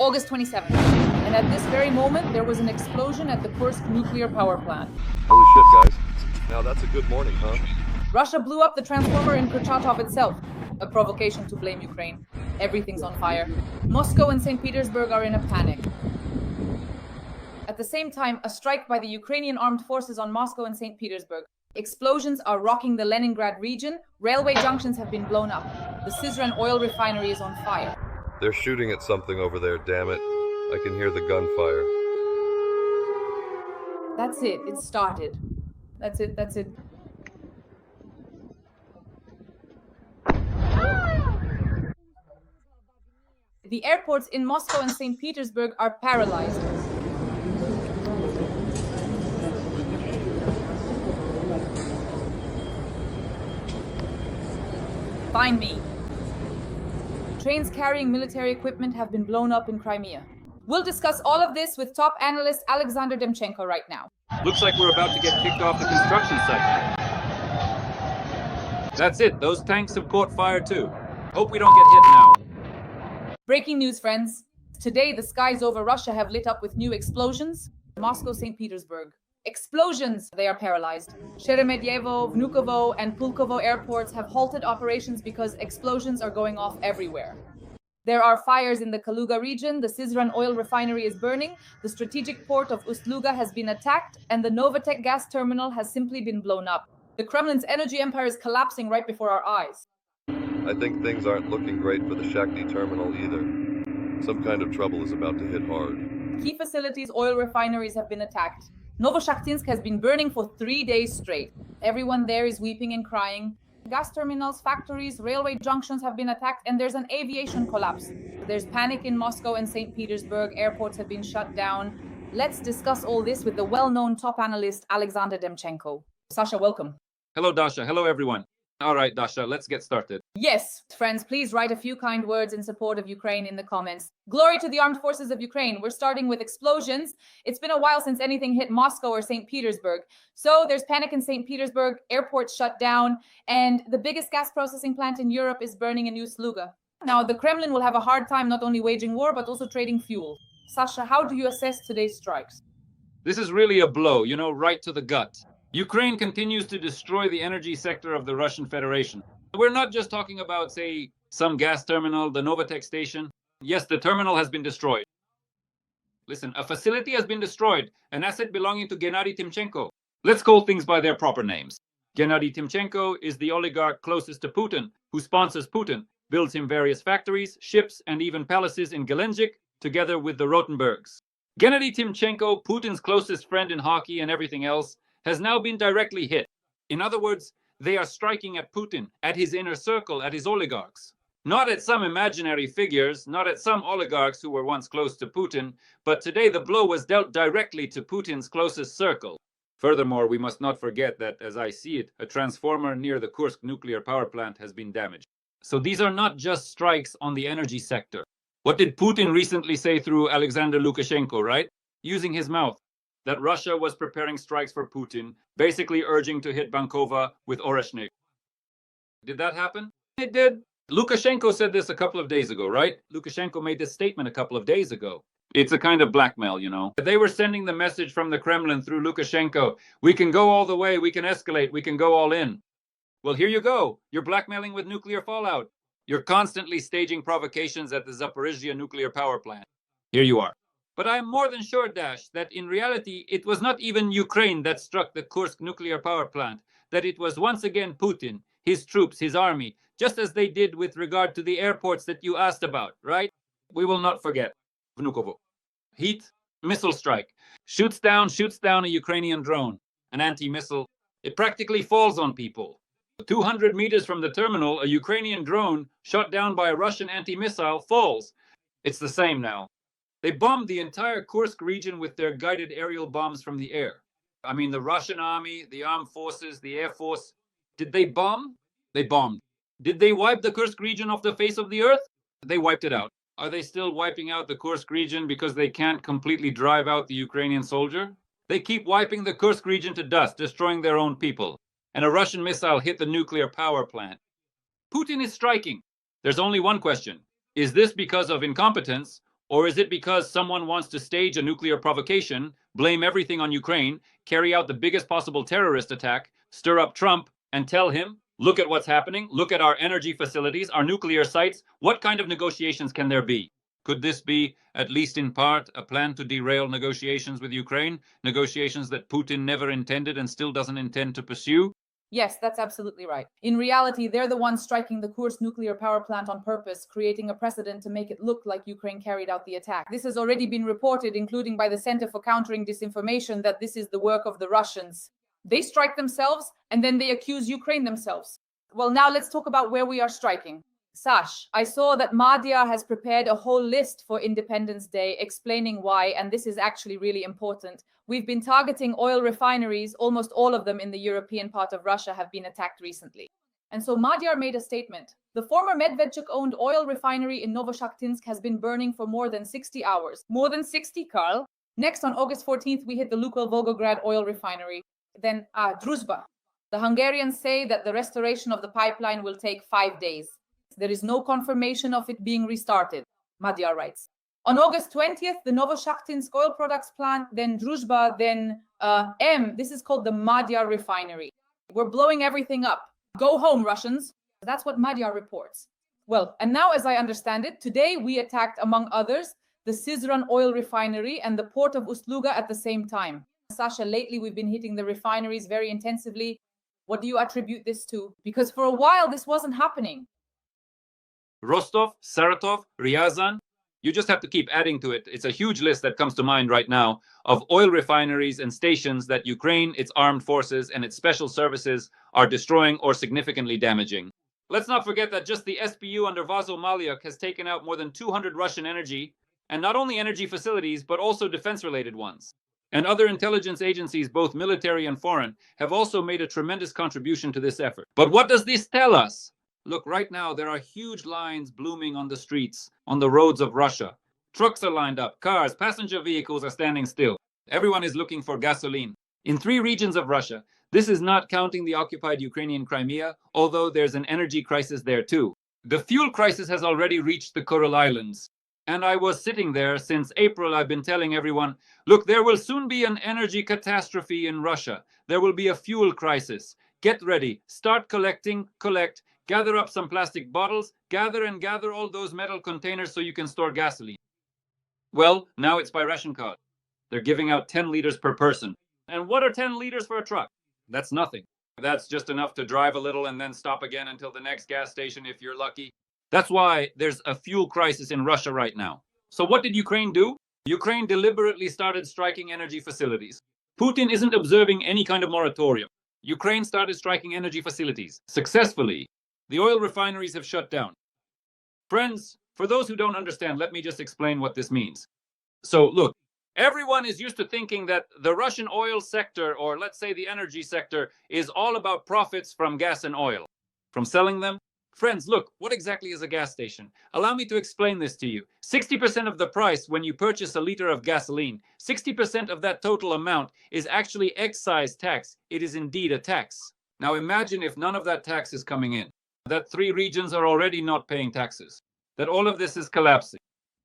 August 27th. And at this very moment, there was an explosion at the Kursk Nuclear Power Plant. Holy shit, guys. Now that's a good morning, huh? Russia blew up the transformer in Kurchatov itself. A provocation to blame Ukraine. Everything's on fire. Moscow and St. Petersburg are in a panic. At the same time, a strike by the Ukrainian armed forces on Moscow and St. Petersburg. Explosions are rocking the Leningrad region. Railway junctions have been blown up. The Syzran oil refinery is on fire. They're shooting at something over there, damn it. I can hear the gunfire. That's it. It started. That's it. The airports in Moscow and St. Petersburg are paralyzed. Find me. Trains carrying military equipment have been blown up in Crimea. We'll discuss all of this with top analyst Oleksandr Demchenko right now. Looks like we're about to get kicked off the construction site. That's it. Those tanks have caught fire too. Hope we don't get hit now. Breaking news, friends. Today, the skies over Russia have lit up with new explosions. Moscow, St. Petersburg. Explosions! They are paralyzed. Sheremetyevo, Vnukovo, and Pulkovo airports have halted operations because explosions are going off everywhere. There are fires in the Kaluga region. The Syzran oil refinery is burning. The strategic port of Ust-Luga has been attacked, and the Novatek gas terminal has simply been blown up. The Kremlin's energy empire is collapsing right before our eyes. I think things aren't looking great for the Shakti terminal either. Some kind of trouble is about to hit hard. Key facilities, oil refineries have been attacked. Novoshakhtinsk has been burning for 3 days straight. Everyone there is weeping and crying. Gas terminals, factories, railway junctions have been attacked, and there's an aviation collapse. There's panic in Moscow and St. Petersburg. Airports have been shut down. Let's discuss all this with the well-known top analyst, Oleksandr Demchenko. Sasha, welcome. Hello, Dasha. Hello, everyone. All right, Dasha, let's get started. Yes, friends, please write a few kind words in support of Ukraine in the comments. Glory to the armed forces of Ukraine. We're starting with explosions. It's been a while since anything hit Moscow or St. Petersburg. So there's panic in St. Petersburg, airports shut down, and the biggest gas processing plant in Europe is burning in Ust-Luga. Now, the Kremlin will have a hard time not only waging war, but also trading fuel. Sasha, how do you assess today's strikes? This is really a blow, right to the gut. Ukraine continues to destroy the energy sector of the Russian Federation. We're not just talking about, say, some gas terminal, the Novatek station. Yes, the terminal has been destroyed. Listen, a facility has been destroyed, an asset belonging to Gennady Timchenko. Let's call things by their proper names. Gennady Timchenko is the oligarch closest to Putin, who sponsors Putin, builds him various factories, ships, and even palaces in Gelendzhik, together with the Rotenbergs. Gennady Timchenko, Putin's closest friend in hockey and everything else, has now been directly hit. In other words, they are striking at Putin, at his inner circle, at his oligarchs. Not at some imaginary figures, not at some oligarchs who were once close to Putin, but today the blow was dealt directly to Putin's closest circle. Furthermore, we must not forget that, as I see it, a transformer near the Kursk Nuclear Power Plant has been damaged. So these are not just strikes on the energy sector. What did Putin recently say through Alexander Lukashenko, right? Using his mouth. That Russia was preparing strikes for Putin, basically urging to hit Vnukovo with Oreshnik. Did that happen? It did. Lukashenko said this a couple of days ago, right? Lukashenko made this statement a couple of days ago. It's a kind of blackmail, They were sending the message from the Kremlin through Lukashenko. We can go all the way, we can escalate, we can go all in. Well, here you go. You're blackmailing with nuclear fallout. You're constantly staging provocations at the Zaporizhzhia nuclear power plant. Here you are. But I am more than sure, Dash, that in reality, it was not even Ukraine that struck the Kursk nuclear power plant, that it was once again Putin, his troops, his army, just as they did with regard to the airports that you asked about, right? We will not forget. Vnukovo. Heat, missile strike. Shoots down a Ukrainian drone, an anti-missile. It practically falls on people. 200 meters from the terminal, a Ukrainian drone shot down by a Russian anti-missile falls. It's the same now. They bombed the entire Kursk region with their guided aerial bombs from the air. I mean, the Russian army, the armed forces, the air force. Did they bomb? They bombed. Did they wipe the Kursk region off the face of the earth? They wiped it out. Are they still wiping out the Kursk region because they can't completely drive out the Ukrainian soldier? They keep wiping the Kursk region to dust, destroying their own people. And a Russian missile hit the nuclear power plant. Putin is striking. There's only one question. Is this because of incompetence, Or is it because someone wants to stage a nuclear provocation, blame everything on Ukraine, carry out the biggest possible terrorist attack, stir up Trump, and tell him, look at what's happening, look at our energy facilities, our nuclear sites, what kind of negotiations can there be? Could this be, at least in part, a plan to derail negotiations with Ukraine, negotiations that Putin never intended and still doesn't intend to pursue? Yes, that's absolutely right. In reality, they're the ones striking the Kursk Nuclear Power Plant on purpose, creating a precedent to make it look like Ukraine carried out the attack. This has already been reported, including by the Center for Countering Disinformation, that this is the work of the Russians. They strike themselves, and then they accuse Ukraine themselves. Well, now let's talk about where we are striking. Sash, I saw that Madhya has prepared a whole list for Independence Day explaining why, and this is actually really important. We've been targeting oil refineries, almost all of them in the European part of Russia have been attacked recently. And so Madhya made a statement. The former Medvedchuk-owned oil refinery in Novoshakhtinsk has been burning for more than 60 hours. More than 60, Karl? Next, on August 14th, we hit the Lukoil Volgograd oil refinery. Then, Druzhba. The Hungarians say that the restoration of the pipeline will take 5 days. There is no confirmation of it being restarted, Madhya writes. On August 20th, the Novoshakhtinsk oil products plant, then Druzhba, then this is called the Madhya refinery. We're blowing everything up. Go home, Russians. That's what Madhya reports. Well, and now as I understand it, today we attacked, among others, the Syzran oil refinery and the port of Ust-Luga at the same time. Sasha, lately we've been hitting the refineries very intensively. What do you attribute this to? Because for a while this wasn't happening. Rostov, Saratov, Ryazan. You just have to keep adding to it. It's a huge list that comes to mind right now of oil refineries and stations that Ukraine, its armed forces, and its special services are destroying or significantly damaging. Let's not forget that just the SBU under Vasyl Malyuk has taken out more than 200 Russian energy, and not only energy facilities, but also defense-related ones. And other intelligence agencies, both military and foreign, have also made a tremendous contribution to this effort. But what does this tell us? Look, right now there are huge lines blooming on the streets, on the roads of Russia. Trucks are lined up, cars, passenger vehicles are standing still. Everyone is looking for gasoline. In 3 regions of Russia, this is not counting the occupied Ukrainian Crimea, although there's an energy crisis there too. The fuel crisis has already reached the Kuril Islands. And I was sitting there since April. I've been telling everyone, look, there will soon be an energy catastrophe in Russia. There will be a fuel crisis. Get ready, start collecting, collect, gather up some plastic bottles, gather all those metal containers so you can store gasoline. Well, now it's by ration card. They're giving out 10 liters per person. And what are 10 liters for a truck? That's nothing. That's just enough to drive a little and then stop again until the next gas station if you're lucky. That's why there's a fuel crisis in Russia right now. So what did Ukraine do? Ukraine deliberately started striking energy facilities. Putin isn't observing any kind of moratorium. Ukraine started striking energy facilities successfully. The oil refineries have shut down. Friends, for those who don't understand, let me just explain what this means. So look, everyone is used to thinking that the Russian oil sector, or let's say the energy sector, is all about profits from gas and oil, from selling them. Friends, look, what exactly is a gas station? Allow me to explain this to you. 60% of the price when you purchase a liter of gasoline, 60% of that total amount is actually excise tax. It is indeed a tax. Now imagine if none of that tax is coming in, that 3 regions are already not paying taxes, that all of this is collapsing.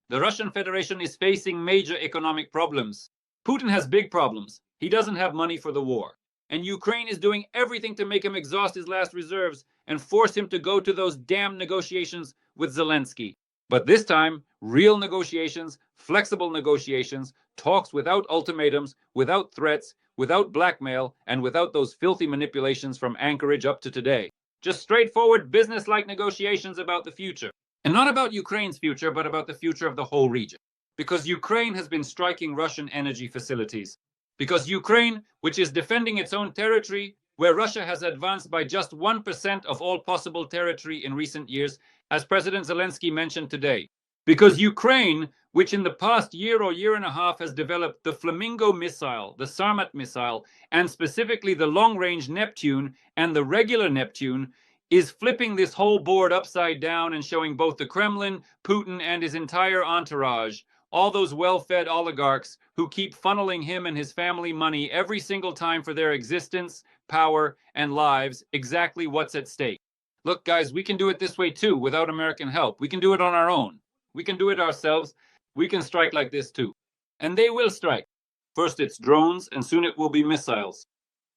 The Russian Federation is facing major economic problems. Putin has big problems. He doesn't have money for the war. And Ukraine is doing everything to make him exhaust his last reserves and force him to go to those damn negotiations with Zelensky. But this time, real negotiations, flexible negotiations, talks without ultimatums, without threats, without blackmail, and without those filthy manipulations from Anchorage up to today. Just straightforward business-like negotiations about the future. And not about Ukraine's future, but about the future of the whole region. Because Ukraine has been striking Russian energy facilities. Because Ukraine, which is defending its own territory, where Russia has advanced by just 1% of all possible territory in recent years, as President Zelensky mentioned today. Because Ukraine, which in the past year or year and a half has developed the Flamingo missile, the Sarmat missile, and specifically the long-range Neptune and the regular Neptune, is flipping this whole board upside down and showing both the Kremlin, Putin, and his entire entourage, all those well-fed oligarchs who keep funneling him and his family money every single time for their existence, power, and lives, exactly what's at stake. Look, guys, we can do it this way too, without American help. We can do it on our own. We can do it ourselves. we can strike like this too. And they will strike. First it's drones, and soon it will be missiles.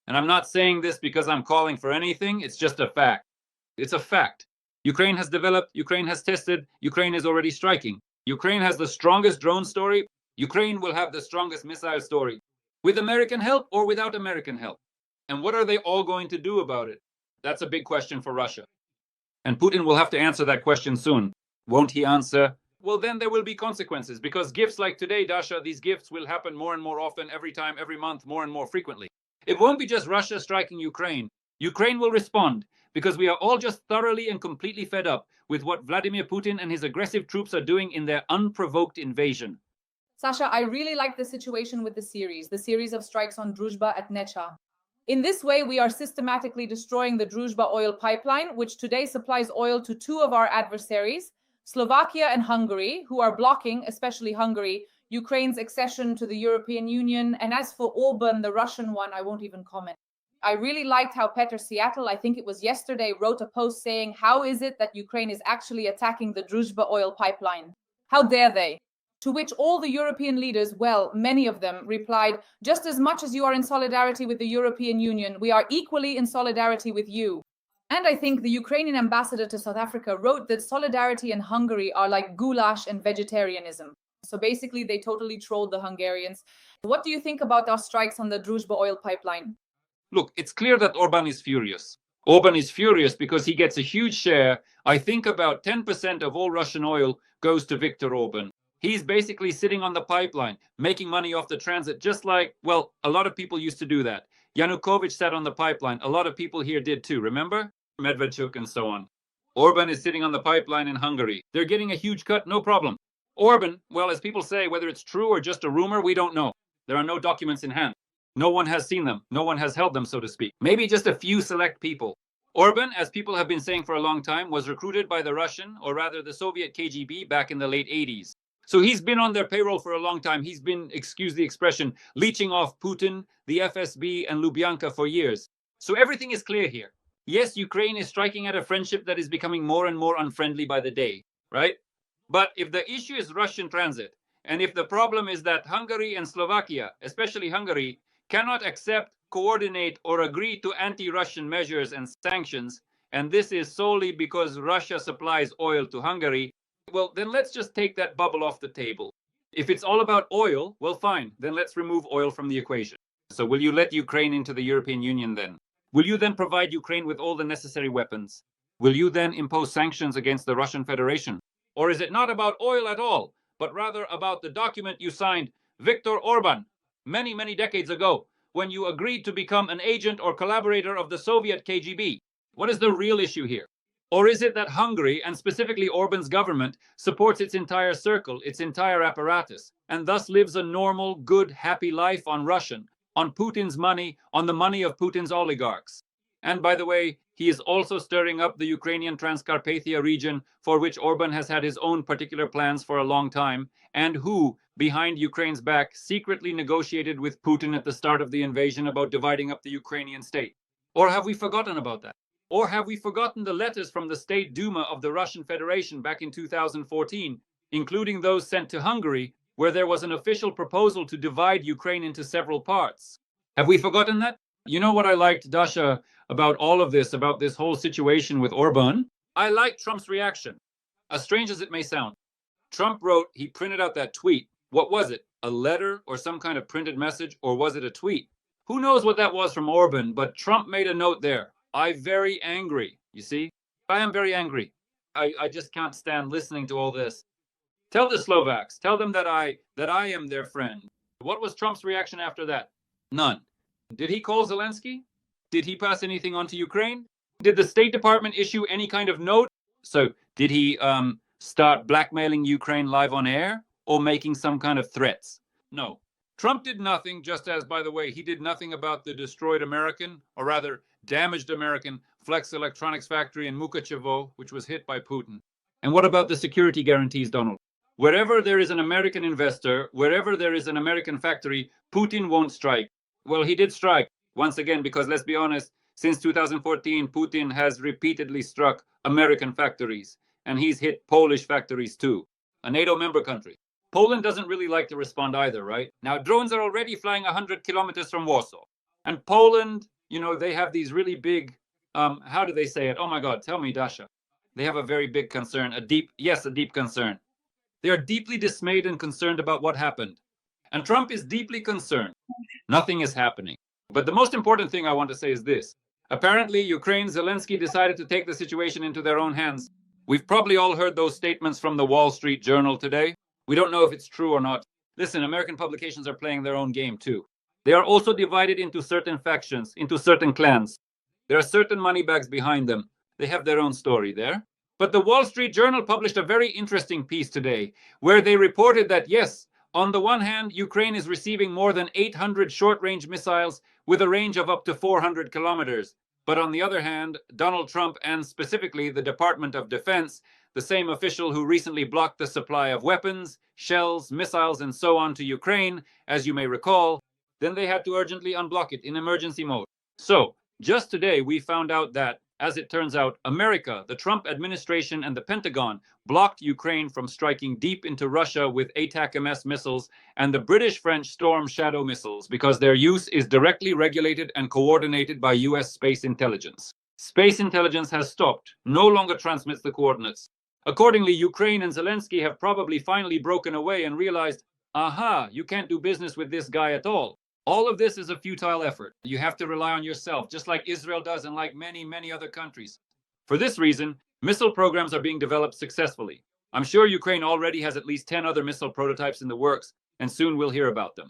And I'm not saying this because I'm calling for anything, it's just a fact. It's a fact. Ukraine has developed, Ukraine has tested, Ukraine is already striking. Ukraine has the strongest drone story. Ukraine will have the strongest missile story. With American help or without American help? And what are they all going to do about it? That's a big question for Russia. And Putin will have to answer that question soon. Won't he answer? Well, then there will be consequences, because gifts like today, Dasha, these gifts will happen more and more often, every time, every month, more and more frequently. It won't be just Russia striking Ukraine. Ukraine will respond, because we are all just thoroughly and completely fed up with what Vladimir Putin and his aggressive troops are doing in their unprovoked invasion. Sasha, I really like the situation with the series of strikes on Druzhba at Necha. In this way, we are systematically destroying the Druzhba oil pipeline, which today supplies oil to two of our adversaries, Slovakia and Hungary, who are blocking, especially Hungary, Ukraine's accession to the European Union. And as for Orban, the Russian one, I won't even comment. I really liked how Petr Seattle, I think it was yesterday, wrote a post saying, how is it that Ukraine is actually attacking the Druzhba oil pipeline? How dare they? To which all the European leaders, well, many of them, replied, just as much as you are in solidarity with the European Union, we are equally in solidarity with you. And I think the Ukrainian ambassador to South Africa wrote that solidarity and Hungary are like goulash and vegetarianism. So basically, they totally trolled the Hungarians. What do you think about our strikes on the Druzhba oil pipeline? Look, it's clear that Orban is furious. Orban is furious because he gets a huge share. I think about 10% of all Russian oil goes to Viktor Orban. He's basically sitting on the pipeline, making money off the transit, just like, well, a lot of people used to do that. Yanukovych sat on the pipeline. A lot of people here did too, remember? Medvedchuk and so on. Orban is sitting on the pipeline in Hungary. They're getting a huge cut, no problem. Orban, well, as people say, whether it's true or just a rumor, we don't know. There are no documents in hand. No one has seen them. No one has held them, so to speak. Maybe just a few select people. Orban, as people have been saying for a long time, was recruited by the Russian, or rather the Soviet KGB, back in the late 80s. So he's been on their payroll for a long time. He's been, excuse the expression, leeching off Putin, the FSB, and Lubyanka for years. So everything is clear here. Yes, Ukraine is striking at a friendship that is becoming more and more unfriendly by the day, right? But if the issue is Russian transit, and if the problem is that Hungary and Slovakia, especially Hungary, cannot accept, coordinate, or agree to anti-Russian measures and sanctions, and this is solely because Russia supplies oil to Hungary, well, then let's just take that bubble off the table. If it's all about oil, well, fine, then let's remove oil from the equation. So will you let Ukraine into the European Union then? Will you then provide Ukraine with all the necessary weapons? Will you then impose sanctions against the Russian Federation? Or is it not about oil at all, but rather about the document you signed, Viktor Orban, many, many decades ago, when you agreed to become an agent or collaborator of the Soviet KGB? What is the real issue here? Or is it that Hungary, and specifically Orban's government, supports its entire circle, its entire apparatus, and thus lives a normal, good, happy life on Russian, on Putin's money, on the money of Putin's oligarchs? And by the way, he is also stirring up the Ukrainian Transcarpathia region, for which Orban has had his own particular plans for a long time, and who, behind Ukraine's back, secretly negotiated with Putin at the start of the invasion about dividing up the Ukrainian state. Or have we forgotten about that? Or have we forgotten the letters from the State Duma of the Russian Federation back in 2014, including those sent to Hungary, where there was an official proposal to divide Ukraine into several parts? Have we forgotten that? You know what I liked, Dasha, about all of this, about this whole situation with Orban? I liked Trump's reaction. As strange as it may sound. Trump wrote, he printed out that tweet. What was it? A letter or some kind of printed message? Or was it a tweet? Who knows what that was from Orban, but Trump made a note there. I'm very angry, you see? I am very angry. I just can't stand listening to all this. Tell the Slovaks, tell them that I am their friend. What was Trump's reaction after that? None. Did he call Zelensky? Did he pass anything on to Ukraine? Did the State Department issue any kind of note? So did he start blackmailing Ukraine live on air or making some kind of threats? No. Trump did nothing, just as, by the way, he did nothing about the destroyed American, or rather damaged American, Flex Electronics factory in Vnukovo, which was hit by Putin. And what about the security guarantees, Donald? Wherever there is an American investor, wherever there is an American factory, Putin won't strike. Well, he did strike, once again, because let's be honest, since 2014, Putin has repeatedly struck American factories, and he's hit Polish factories too, a NATO member country. Poland doesn't really like to respond either, right? Now, drones are already flying 100 kilometers from Warsaw. And Poland, they have these really big, how do they say it? Oh my God, tell me, Dasha. They have a very big concern, a deep concern. They are deeply dismayed and concerned about what happened. And Trump is deeply concerned. Nothing is happening. But the most important thing I want to say is this. Apparently, Ukraine's Zelensky decided to take the situation into their own hands. We've probably all heard those statements from the Wall Street Journal today. We don't know if it's true or not. Listen, American publications are playing their own game too. They are also divided into certain factions, into certain clans. There are certain money bags behind them. They have their own story there. But the Wall Street Journal published a very interesting piece today where they reported that, yes, on the one hand, Ukraine is receiving more than 800 short-range missiles with a range of up to 400 kilometers. But on the other hand, Donald Trump and specifically the Department of Defense, the same official who recently blocked the supply of weapons, shells, missiles, and so on to Ukraine, as you may recall, then they had to urgently unblock it in emergency mode. So, just today we found out that, as it turns out, America, the Trump administration, and the Pentagon blocked Ukraine from striking deep into Russia with ATACMS missiles and the British-French Storm Shadow missiles because their use is directly regulated and coordinated by US space intelligence. Space intelligence has stopped, no longer transmits the coordinates. Accordingly, Ukraine and Zelensky have probably finally broken away and realized, aha, you can't do business with this guy at all. All of this is a futile effort. You have to rely on yourself, just like Israel does and like many, many other countries. For this reason, missile programs are being developed successfully. I'm sure Ukraine already has at least 10 other missile prototypes in the works, and soon we'll hear about them.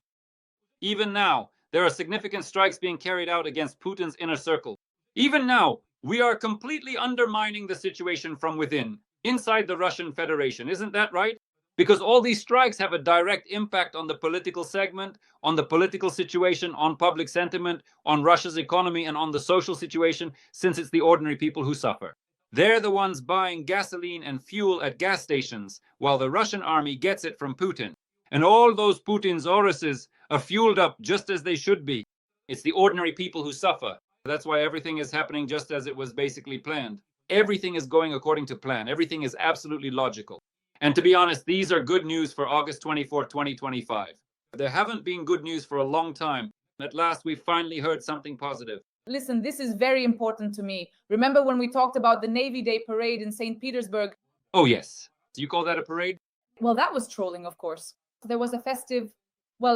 Even now, there are significant strikes being carried out against Putin's inner circle. Even now, we are completely undermining the situation from within, inside the Russian Federation. Isn't that right? Because all these strikes have a direct impact on the political segment, on the political situation, on public sentiment, on Russia's economy, and on the social situation, since it's the ordinary people who suffer. They're the ones buying gasoline and fuel at gas stations, while the Russian army gets it from Putin. And all those Putin's Oruses are fueled up just as they should be. It's the ordinary people who suffer. That's why everything is happening just as it was basically planned. Everything is going according to plan. Everything is absolutely logical. And to be honest, these are good news for August 24, 2025. There haven't been good news for a long time. At last, we finally heard something positive. Listen, this is very important to me. Remember when we talked about the Navy Day parade in St. Petersburg? Oh, yes. You call that a parade? Well, that was trolling, of course. There was a festive,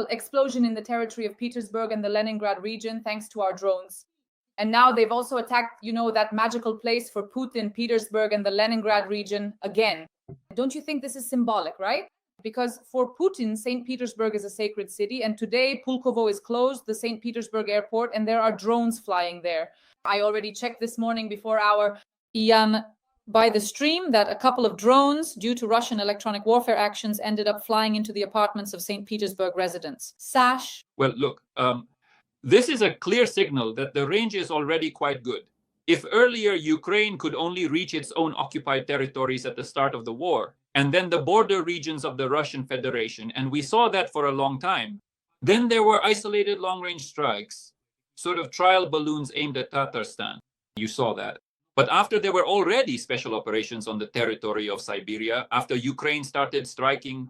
explosion in the territory of Petersburg and the Leningrad region, thanks to our drones. And now they've also attacked, that magical place for Putin, Petersburg and the Leningrad region again. Don't you think this is symbolic, right? Because for Putin, St. Petersburg is a sacred city, and today Pulkovo is closed, the St. Petersburg airport, and there are drones flying there. I already checked this morning before our Ian by the stream that a couple of drones, due to Russian electronic warfare actions, ended up flying into the apartments of St. Petersburg residents. Sash? Well, look, this is a clear signal that the range is already quite good. If earlier Ukraine could only reach its own occupied territories at the start of the war, and then the border regions of the Russian Federation, and we saw that for a long time, then there were isolated long-range strikes, sort of trial balloons aimed at Tatarstan. You saw that. But after there were already special operations on the territory of Siberia, after Ukraine started striking,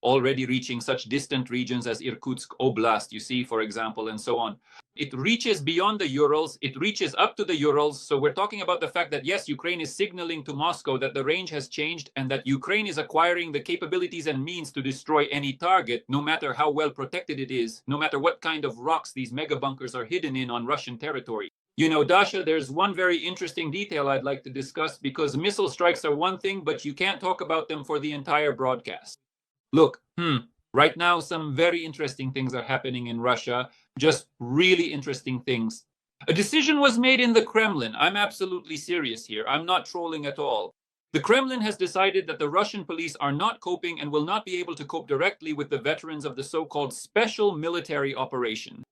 already reaching such distant regions as Irkutsk Oblast, you see, for example, and so on. It reaches beyond the Urals, it reaches up to the Urals. So we're talking about the fact that, yes, Ukraine is signaling to Moscow that the range has changed and that Ukraine is acquiring the capabilities and means to destroy any target, no matter how well protected it is, no matter what kind of rocks these mega bunkers are hidden in on Russian territory. Dasha, there's one very interesting detail I'd like to discuss, because missile strikes are one thing, but you can't talk about them for the entire broadcast. Look, right now, some very interesting things are happening in Russia, just really interesting things. A decision was made in the Kremlin. I'm absolutely serious here. I'm not trolling at all. The Kremlin has decided that the Russian police are not coping and will not be able to cope directly with the veterans of the so-called special military operation.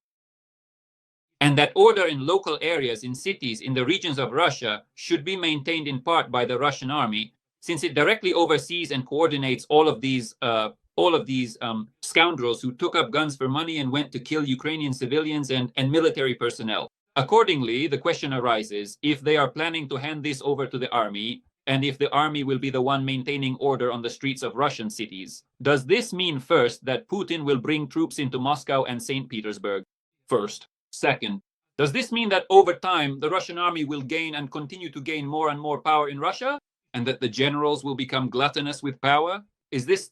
And that order in local areas, in cities, in the regions of Russia should be maintained in part by the Russian army, since it directly oversees and coordinates all of these scoundrels who took up guns for money and went to kill Ukrainian civilians and military personnel. Accordingly, the question arises, if they are planning to hand this over to the army, and if the army will be the one maintaining order on the streets of Russian cities, does this mean first that Putin will bring troops into Moscow and St. Petersburg? First. Second, does this mean that over time the Russian army will gain and continue to gain more and more power in Russia, and that the generals will become gluttonous with power? Is this,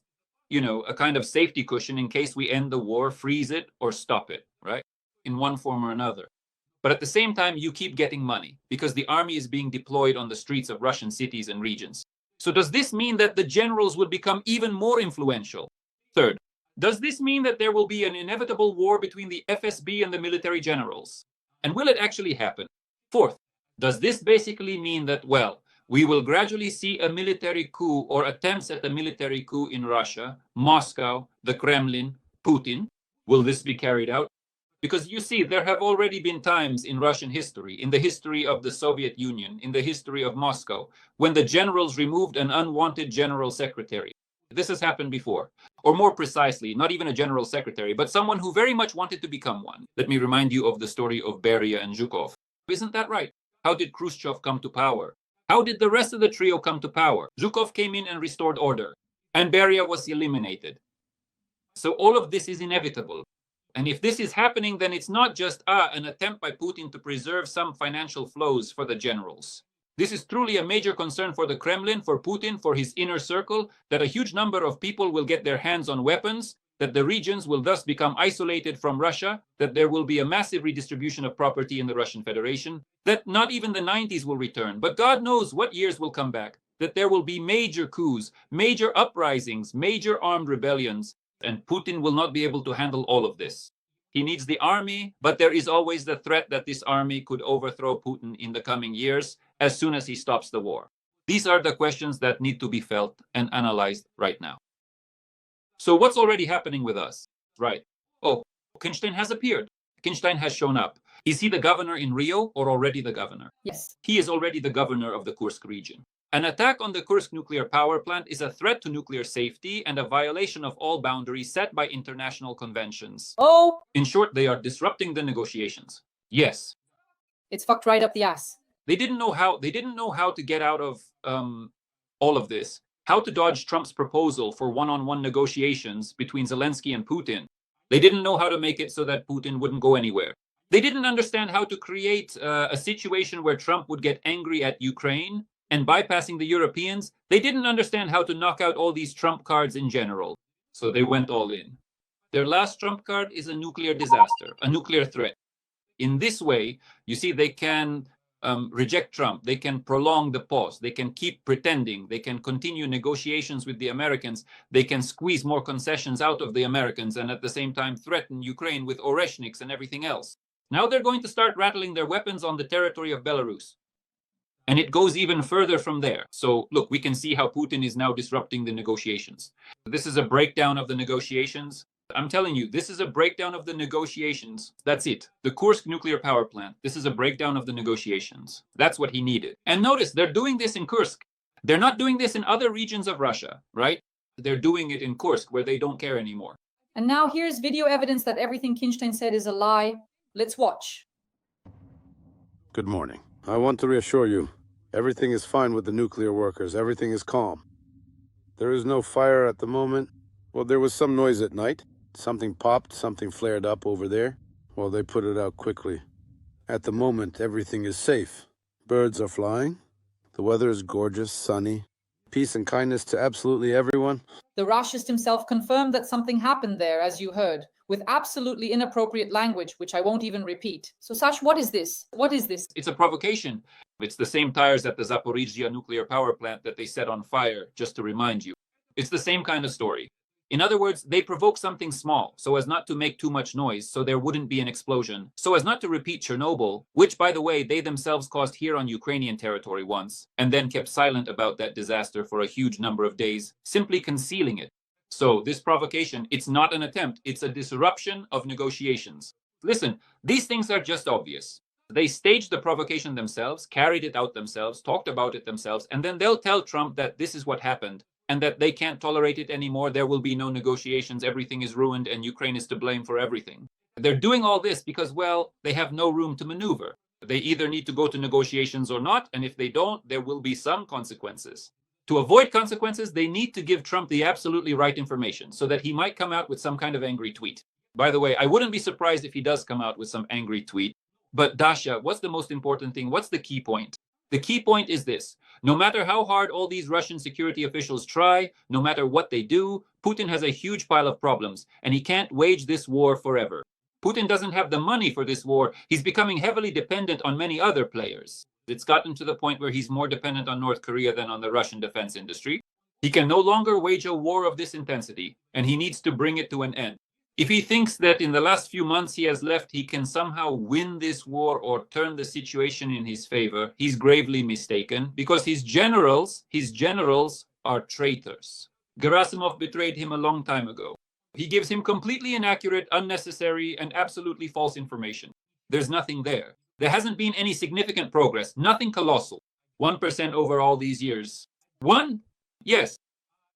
a kind of safety cushion in case we end the war, freeze it, or stop it, right? In one form or another. But at the same time, you keep getting money because the army is being deployed on the streets of Russian cities and regions. So does this mean that the generals will become even more influential? Third, does this mean that there will be an inevitable war between the FSB and the military generals? And will it actually happen? Fourth, does this basically mean that, we will gradually see a military coup or attempts at a military coup in Russia, Moscow, the Kremlin, Putin? Will this be carried out? Because you see, there have already been times in Russian history, in the history of the Soviet Union, in the history of Moscow, when the generals removed an unwanted general secretary. This has happened before. Or more precisely, not even a general secretary, but someone who very much wanted to become one. Let me remind you of the story of Daria and Zhukov. Isn't that right? How did Khrushchev come to power? How did the rest of the trio come to power? Zhukov came in and restored order, and Daria was eliminated. So all of this is inevitable. And if this is happening, then it's not just an attempt by Putin to preserve some financial flows for the generals. This is truly a major concern for the Kremlin, for Putin, for his inner circle, that a huge number of people will get their hands on weapons, that the regions will thus become isolated from Russia, that there will be a massive redistribution of property in the Russian Federation, that not even the 90s will return, but God knows what years will come back, that there will be major coups, major uprisings, major armed rebellions, and Putin will not be able to handle all of this. He needs the army, but there is always the threat that this army could overthrow Putin in the coming years as soon as he stops the war. These are the questions that need to be felt and analyzed right now. So what's already happening with us? Right. Oh, Kinstein has appeared. Kinstein has shown up. Is he the governor in Rio or already the governor? Yes. He is already the governor of the Kursk region. An attack on the Kursk Nuclear Power Plant is a threat to nuclear safety and a violation of all boundaries set by international conventions. Oh, In short, they are disrupting the negotiations. Yes. it's fucked right up the ass. They didn't know how to get out of all of this, how to dodge Trump's proposal for one-on-one negotiations between Zelensky and Putin. They didn't know how to make it so that Putin wouldn't go anywhere. They didn't understand how to create a situation where Trump would get angry at Ukraine and bypassing the Europeans. They didn't understand how to knock out all these Trump cards in general. So they went all in. Their last Trump card is a nuclear disaster, a nuclear threat. In this way, you see, they can reject Trump. They can prolong the pause. They can keep pretending. They can continue negotiations with the Americans. They can squeeze more concessions out of the Americans and at the same time threaten Ukraine with Oreshniks and everything else. Now they're going to start rattling their weapons on the territory of Belarus. And it goes even further from there. So look, we can see how Putin is now disrupting the negotiations. This is a breakdown of the negotiations. I'm telling you, this is a breakdown of the negotiations. That's it. The Kursk Nuclear Power Plant. This is a breakdown of the negotiations. That's what he needed. And notice, they're doing this in Kursk. They're not doing this in other regions of Russia, right? They're doing it in Kursk, where they don't care anymore. And now here's video evidence that everything Kinstein said is a lie. Let's watch. Good morning. I want to reassure you, everything is fine with the nuclear workers. Everything is calm. There is no fire at the moment. Well, there was some noise at night. Something popped, something flared up over there. Well, they put it out quickly. At the moment, everything is safe. Birds are flying. The weather is gorgeous, sunny. Peace and kindness to absolutely everyone. The Rashist himself confirmed that something happened there, as you heard, with absolutely inappropriate language, which I won't even repeat. So, Sash, what is this? What is this? It's a provocation. It's the same tires at the Zaporizhzhia nuclear power plant that they set on fire, just to remind you. It's the same kind of story. In other words, they provoke something small so as not to make too much noise, so there wouldn't be an explosion, so as not to repeat Chernobyl, which, by the way, they themselves caused here on Ukrainian territory once, and then kept silent about that disaster for a huge number of days, simply concealing it. So this provocation, it's not an attempt, it's a disruption of negotiations. Listen, these things are just obvious. They staged the provocation themselves, carried it out themselves, talked about it themselves, and then they'll tell Trump that this is what happened, and that they can't tolerate it anymore, there will be no negotiations, everything is ruined, and Ukraine is to blame for everything. They're doing all this because, well, they have no room to maneuver. They either need to go to negotiations or not, and if they don't, there will be some consequences. To avoid consequences, they need to give Trump the absolutely right information so that he might come out with some kind of angry tweet. By the way, I wouldn't be surprised if he does come out with some angry tweet. But Dasha, what's the most important thing? What's the key point? The key point is this. No matter how hard all these Russian security officials try, no matter what they do, Putin has a huge pile of problems, and he can't wage this war forever. Putin doesn't have the money for this war. He's becoming heavily dependent on many other players. It's gotten to the point where he's more dependent on North Korea than on the Russian defense industry. He can no longer wage a war of this intensity, and he needs to bring it to an end. If he thinks that in the last few months he has left, he can somehow win this war or turn the situation in his favor, he's gravely mistaken, because his generals are traitors. Gerasimov betrayed him a long time ago. He gives him completely inaccurate, unnecessary, and absolutely false information. There's nothing there. There hasn't been any significant progress, nothing colossal. 1% over all these years. 1? Yes.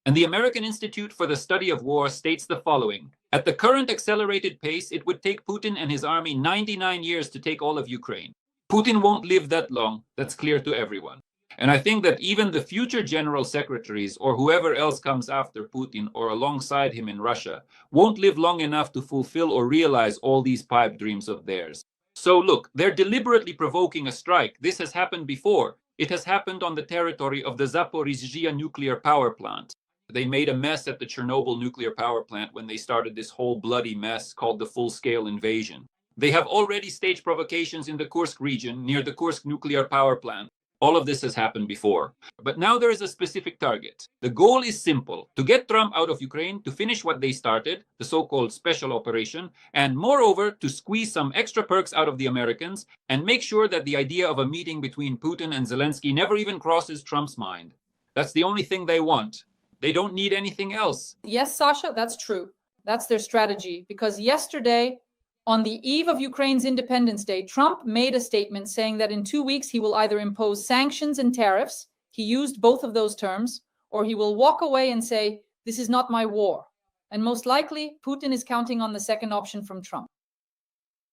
And the American Institute for the Study of War states the following. At the current accelerated pace, it would take Putin and his army 99 years to take all of Ukraine. Putin won't live that long. That's clear to everyone. And I think that even the future general secretaries or whoever else comes after Putin or alongside him in Russia won't live long enough to fulfill or realize all these pipe dreams of theirs. So look, they're deliberately provoking a strike. This has happened before. It has happened on the territory of the Zaporizhzhia nuclear power plant. They made a mess at the Chernobyl nuclear power plant when they started this whole bloody mess called the full-scale invasion. They have already staged provocations in the Kursk region near the Kursk Nuclear Power Plant. All of this has happened before. But now there is a specific target. The goal is simple, to get Trump out of Ukraine, to finish what they started, the so-called special operation, and moreover, to squeeze some extra perks out of the Americans and make sure that the idea of a meeting between Putin and Zelensky never even crosses Trump's mind. That's the only thing they want. They don't need anything else. Yes, Sasha, that's true. That's their strategy. Because yesterday, on the eve of Ukraine's Independence Day, Trump made a statement saying that in 2 weeks he will either impose sanctions and tariffs, he used both of those terms, or he will walk away and say, this is not my war. And most likely, Putin is counting on the second option from Trump.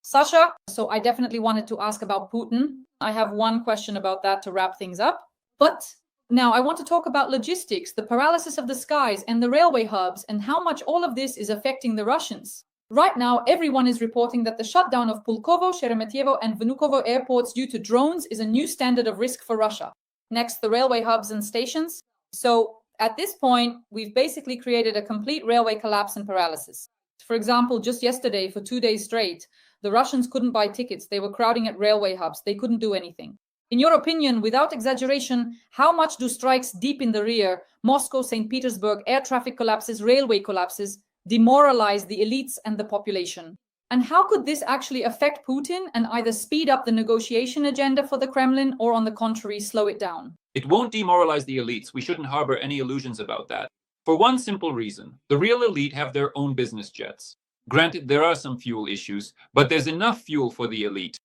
Sasha, so I definitely wanted to ask about Putin. I have one question about that to wrap things up. But now I want to talk about logistics, the paralysis of the skies and the railway hubs, and how much all of this is affecting the Russians. Right now, everyone is reporting that the shutdown of Pulkovo, Sheremetyevo, and Vnukovo airports due to drones is a new standard of risk for Russia. Next, the railway hubs and stations. So at this point, we've basically created a complete railway collapse and paralysis. For example, just yesterday, for 2 days straight, the Russians couldn't buy tickets. They were crowding at railway hubs. They couldn't do anything. In your opinion, without exaggeration, how much do strikes deep in the rear, Moscow, St. Petersburg, air traffic collapses, railway collapses, demoralize the elites and the population? And how could this actually affect Putin and either speed up the negotiation agenda for the Kremlin or, on the contrary, slow it down? It won't demoralize the elites. We shouldn't harbor any illusions about that. For one simple reason, the real elite have their own business jets. Granted, there are some fuel issues, but there's enough fuel for the elite.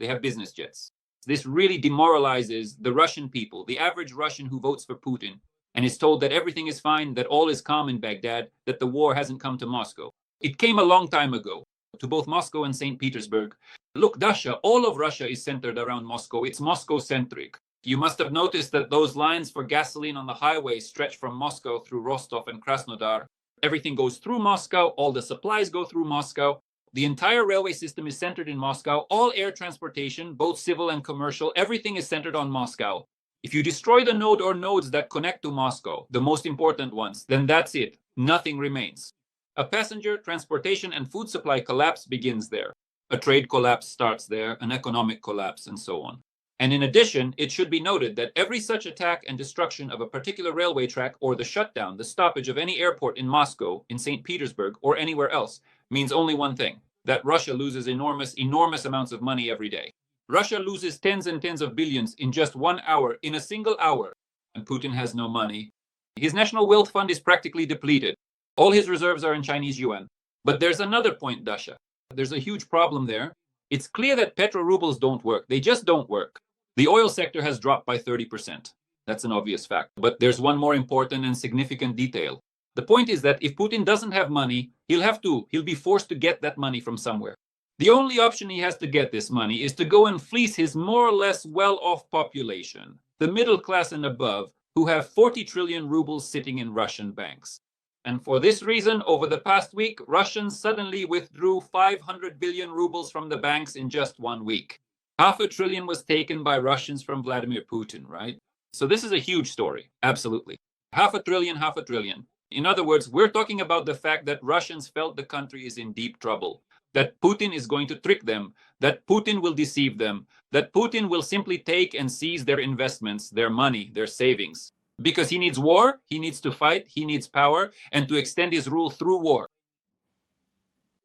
They have business jets. This really demoralizes the Russian people, the average Russian who votes for Putin, and is told that everything is fine, that all is calm in Baghdad, that the war hasn't come to Moscow. It came a long time ago, to both Moscow and St. Petersburg. Look, Dasha, all of Russia is centered around Moscow. It's Moscow-centric. You must have noticed that those lines for gasoline on the highway stretch from Moscow through Rostov and Krasnodar. Everything goes through Moscow. All the supplies go through Moscow. The entire railway system is centered in Moscow. All air transportation, both civil and commercial, everything is centered on Moscow. If you destroy the node or nodes that connect to Moscow, the most important ones, then that's it. Nothing remains. A passenger, transportation, and food supply collapse begins there. A trade collapse starts there, an economic collapse, and so on. And in addition, it should be noted that every such attack and destruction of a particular railway track or the shutdown, the stoppage of any airport in Moscow, in St. Petersburg, or anywhere else means only one thing, that Russia loses enormous amounts of money every day. Russia loses tens and tens of billions in just 1 hour, in a single hour, and Putin has no money. His national wealth fund is practically depleted. All his reserves are in Chinese yuan. But there's another point, Dasha. There's a huge problem there. It's clear that petro-rubles don't work. They just don't work. The oil sector has dropped by 30%. That's an obvious fact. But there's one more important and significant detail. The point is that if Putin doesn't have money, he'll be forced to get that money from somewhere. The only option he has to get this money is to go and fleece his more or less well-off population, the middle class and above, who have 40 trillion rubles sitting in Russian banks. And for this reason, over the past week, Russians suddenly withdrew 500 billion rubles from the banks in just 1 week. $500 billion was taken by Russians from Vladimir Putin, right? So this is a huge story, absolutely. $500 billion, $500 billion. In other words, we're talking about the fact that Russians felt the country is in deep trouble, that Putin is going to trick them, that Putin will deceive them, that Putin will simply take and seize their investments, their money, their savings. Because he needs war, he needs to fight, he needs power, and to extend his rule through war.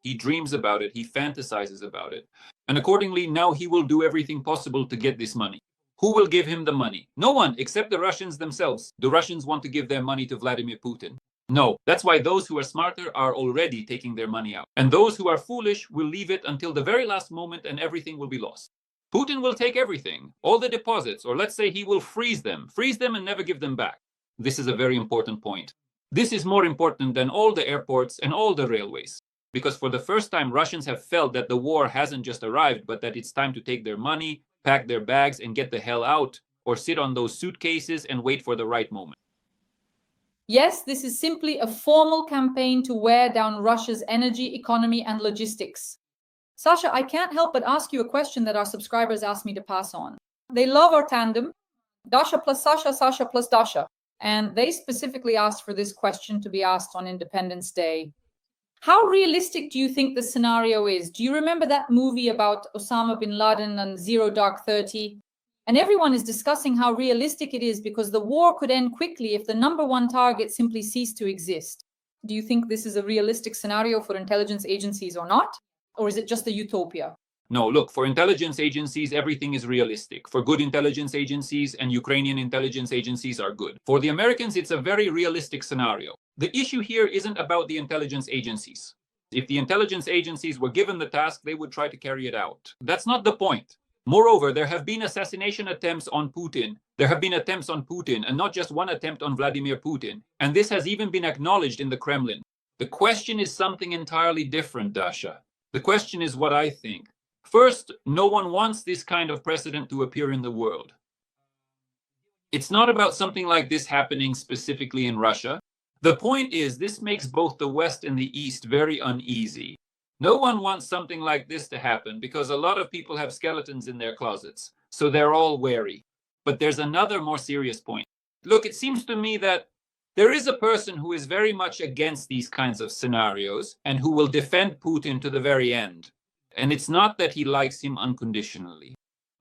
He dreams about it, he fantasizes about it. And accordingly, now he will do everything possible to get this money. Who will give him the money? No one, except the Russians themselves. The Russians want to give their money to Vladimir Putin. No, that's why those who are smarter are already taking their money out. And those who are foolish will leave it until the very last moment and everything will be lost. Putin will take everything, all the deposits, or let's say he will freeze them and never give them back. This is a very important point. This is more important than all the airports and all the railways. Because for the first time, Russians have felt that the war hasn't just arrived, but that it's time to take their money, pack their bags, and get the hell out, or sit on those suitcases and wait for the right moment. Yes, this is simply a formal campaign to wear down Russia's energy, economy, and logistics. Sasha, I can't help but ask you a question that our subscribers asked me to pass on. They love our tandem, Dasha plus Sasha, Sasha plus Dasha. And they specifically asked for this question to be asked on Independence Day. How realistic do you think the scenario is? Do you remember that movie about Osama bin Laden and Zero Dark 30? And everyone is discussing how realistic it is because the war could end quickly if the number one target simply ceased to exist. Do you think this is a realistic scenario for intelligence agencies or not? Or is it just a utopia? No, look, for intelligence agencies, everything is realistic. For good intelligence agencies and Ukrainian intelligence agencies are good. For the Americans, it's a very realistic scenario. The issue here isn't about the intelligence agencies. If the intelligence agencies were given the task, they would try to carry it out. That's not the point. Moreover, there have been assassination attempts on Putin. There have been attempts on Putin, and not just one attempt on Vladimir Putin. And this has even been acknowledged in the Kremlin. The question is something entirely different, Dasha. The question is what I think. First, no one wants this kind of precedent to appear in the world. It's not about something like this happening specifically in Russia. The point is, this makes both the West and the East very uneasy. No one wants something like this to happen because a lot of people have skeletons in their closets, so they're all wary. But there's another more serious point. Look, it seems to me that there is a person who is very much against these kinds of scenarios and who will defend Putin to the very end. And it's not that he likes him unconditionally.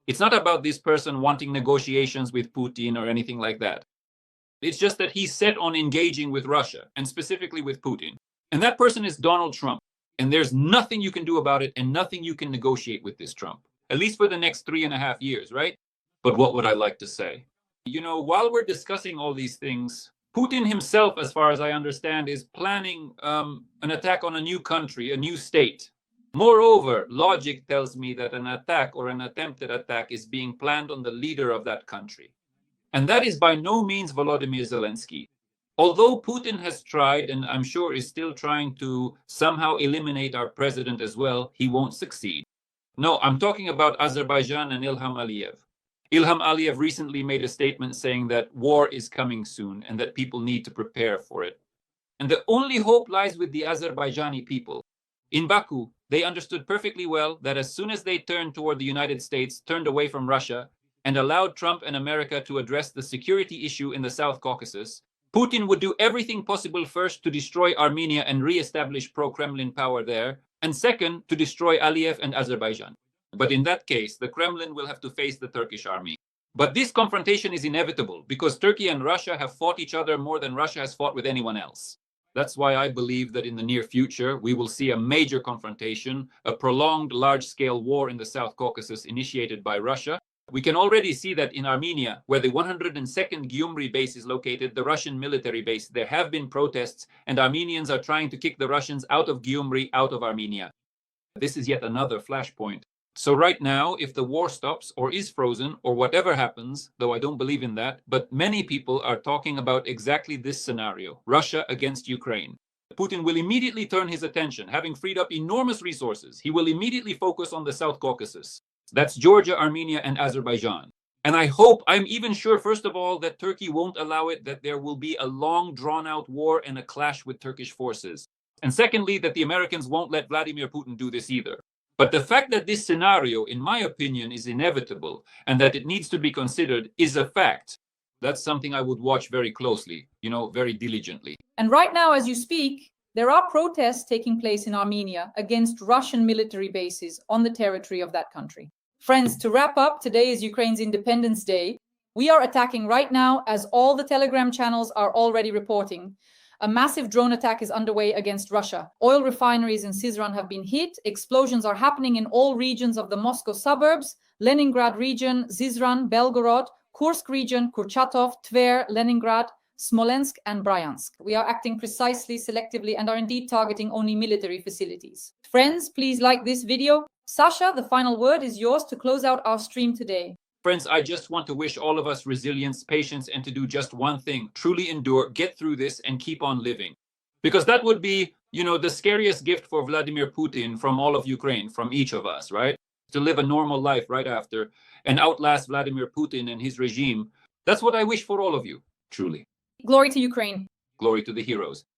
It's not about this person wanting negotiations with Putin or anything like that. It's just that he's set on engaging with Russia, and specifically with Putin. And that person is Donald Trump. And there's nothing you can do about it and nothing you can negotiate with this Trump. At least for the next 3.5 years, right? But what would I like to say? You know, while we're discussing all these things, Putin himself, as far as I understand, is planning an attack on a new country, a new state. Moreover, logic tells me that an attack or an attempted attack is being planned on the leader of that country. And that is by no means Volodymyr Zelensky. Although Putin has tried, and I'm sure is still trying to somehow eliminate our president as well, he won't succeed. No, I'm talking about Azerbaijan and Ilham Aliyev. Ilham Aliyev recently made a statement saying that war is coming soon and that people need to prepare for it. And the only hope lies with the Azerbaijani people. In Baku, they understood perfectly well that as soon as they turned toward the United States, turned away from Russia, and allowed Trump and America to address the security issue in the South Caucasus, Putin would do everything possible first to destroy Armenia and re-establish pro-Kremlin power there, and second, to destroy Aliyev and Azerbaijan. But in that case, the Kremlin will have to face the Turkish army. But this confrontation is inevitable because Turkey and Russia have fought each other more than Russia has fought with anyone else. That's why I believe that in the near future, we will see a major confrontation, a prolonged large-scale war in the South Caucasus initiated by Russia. We can already see that in Armenia, where the 102nd Gyumri base is located, the Russian military base, there have been protests, and Armenians are trying to kick the Russians out of Gyumri, out of Armenia. This is yet another flashpoint. So right now, if the war stops or is frozen or whatever happens, though I don't believe in that, but many people are talking about exactly this scenario, Russia against Ukraine. Putin will immediately turn his attention, having freed up enormous resources. He will immediately focus on the South Caucasus. That's Georgia, Armenia, and Azerbaijan. And I'm even sure, first of all, that Turkey won't allow it, that there will be a long, drawn-out war and a clash with Turkish forces. And secondly, that the Americans won't let Vladimir Putin do this either. But the fact that this scenario, in my opinion, is inevitable and that it needs to be considered is a fact. That's something I would watch very closely, very diligently. And right now, as you speak, there are protests taking place in Armenia against Russian military bases on the territory of that country. Friends, to wrap up, today is Ukraine's Independence Day. We are attacking right now, as all the Telegram channels are already reporting. A massive drone attack is underway against Russia. Oil refineries in Syzran have been hit. Explosions are happening in all regions of the Moscow suburbs, Leningrad region, Syzran, Belgorod, Kursk region, Kurchatov, Tver, Leningrad, Smolensk, and Bryansk. We are acting precisely, selectively, and are indeed targeting only military facilities. Friends, please like this video. Sasha, the final word is yours to close out our stream today. Friends, I just want to wish all of us resilience, patience, and to do just one thing: truly endure, get through this, and keep on living. Because that would be, the scariest gift for Vladimir Putin from all of Ukraine, from each of us, right? To live a normal life right after and outlast Vladimir Putin and his regime. That's what I wish for all of you, truly. Glory to Ukraine. Glory to the heroes.